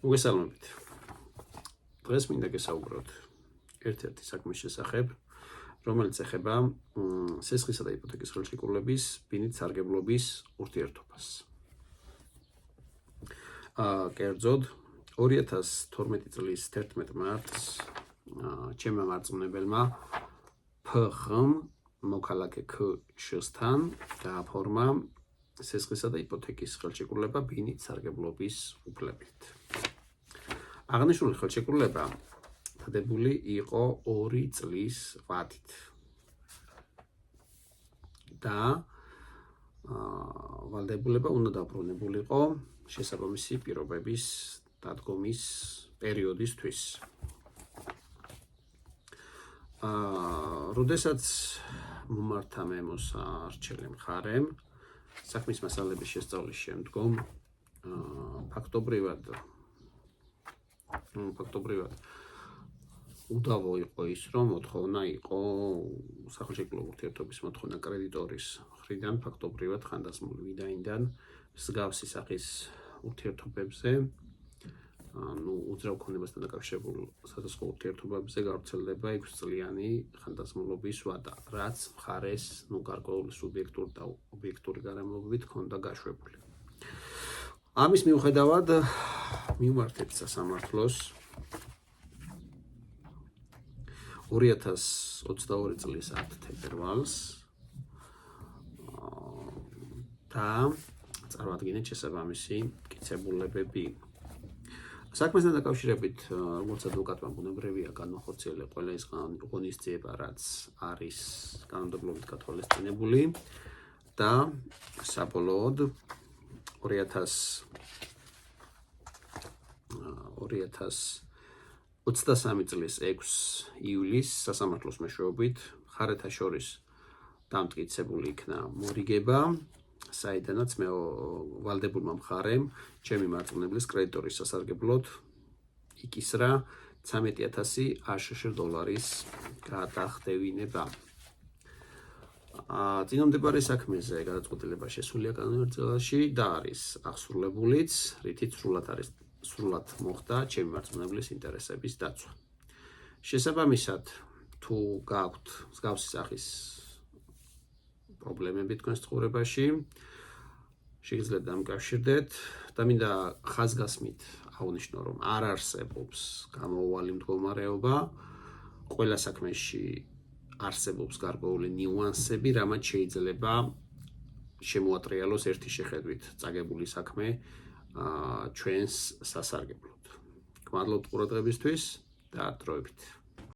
მოგესალმებით. დღეს მინდა გესაუბროთ ერთ-ერთი საქმის შესახებ, რომელიც ეხება სესხისა და იპოთეკის ხელშეკრულების ბინით სარგებლობის ურთიერთობას. კერძოდ 2012 წლის 11 მარტს ჩემმა მარწმუნებელმა ფხ-მ მოქალაქე ქ-შ-თან გააფორმა სესხისა და იპოთეკის ხელშეკრულება ბინით სარგებლობის უფლებით. აღნიშნული ხელშეკრულება დადებული იყო 2 წლის ვადით და ვალდებულება უნდა დაბრუნებულიყო შესაბამისი პირობების დადგომის პერიოდისთვის. როდესაც მომართა მემოსარჩელი მხარემ საქმის მასალების შესწავლის შემდგომ ფაქტობრივად უდავო იყო ის, რომ მოთხოვნა იყო სახელშეკრულო ურთიერთობის მოთხოვნა კრედიტორის მხრიდან ფაქტობრივად ხანდაზმული ვინაიდან მსგავსი სახის ურთიერთობებზე უძრავ ქონებასთან დაკავშირებულ სხვადასხვა ურთიერთობებზე გავრცელდება 6 წლიანი ხანდაზმულობის ვადა, რაც მხარეს გარკვეული სუბიექტური და ობიექტური გარემოებით ჰქონდა გაშვებული. ამის მიუხედავად მივმართეთ სასამართლოს 2022 წლის 10 თებერვალს და წარმოადგინეთ შესაბამისი მტკიცებულებები. საქმესთან დაკავშირებით, როგორც ადვოკატმა ბუნებრივია განახორციელა ყველა ის ღონისძიება, რაც არის კანონმდებლობით გათვალისწინებული და საბოლოოდ 2023 წლის 6 ივლისს სასამართლოს მეშვეობით მხარეთა შორის დამტკიცებული იქნა მორიგება, საიდანაც ვალდებულმა მხარემ ჩემი მარწმუნებლის კრედიტორის სასარგებლოდ იკისრა 13,000 აშშ დოლარის გადახდევინება. წინამდებარე საქმეზე გადაწყვეტილება შესულია კანონმდებლობაში და არის აღსრულებულიც, რითიც სრულად მოხდა ჩემი მარწმუნებლის ინტერესების დაცვა. შესაბამისად, თუ გაქვთ მსგავსი სახის პრობლემები თქვენს ცხოვრებაში, შეგიძლიათ დამკავშირდეთ და მინდა ხაზგასმით აღნიშნო, რომ არ არსებობს გამოუვალი მდგომარეობა, ყველა საქმეში არსებობს გარკვეული ნიუანსები, რამაც შეიძლება შემოატრიალოს ერთი შეხედვით წაგებული საქმე ჩვენს სასარგებლოდ. გმადლობთ ყურადღებისთვის და დროებით.